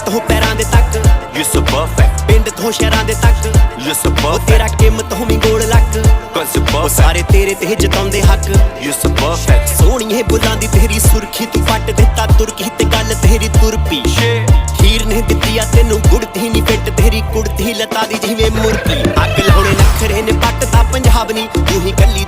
ਤੋਂ ਪੈਰਾਂ ਦੇ ਤੱਕ You so perfect, ਪਿੰਡ ਤੋਂ ਸ਼ਹਿਰਾਂ ਦੇ ਤੱਕ you so ਉਹ perfect, ਤੇਰਾ ਕਿੰਮਤ ਹੋਵੀਂ ਗੋਲ ਲੱਕ cause you ਉਹ perfect, ਸਾਰੇ ਤੇਰੇ ਤੇ ਜਤਾਉਂਦੇ ਹੱਕ you so perfect. ਸੋਹਣੀਏ ਬੁੱਲਾਂ ਦੀ ਤੇਰੀ ਸੁਰਖੀ ਤੂੰ ਪੱਟ ਦਿੱਤਾ ਤੁਰਕੀ ਤੇ ਗੱਲ ਤੇਰੀ ਤੁਰਪੀ ਹੀਰ ਨੇ ਦਿੱਤੀ ਆ ਤੈਨੂੰ ਗੁੜਤੀ ਨਹੀਂ ਫਿੱਟ ਤੇਰੀ ਕੁੜਤੀ ਲੱਤਾਂ ਦੀ ਜਿਵੇਂ ਮੁਰਕੀ ਅੱਗ ਲਾਉਣੇ ਨਖਰੇ ਨੇ ਪੱਟ ਤਾਂ ਪੰਜਾਬ ਨਹੀਂ ਤੂੰ ਹੀ ਕੱਲੀ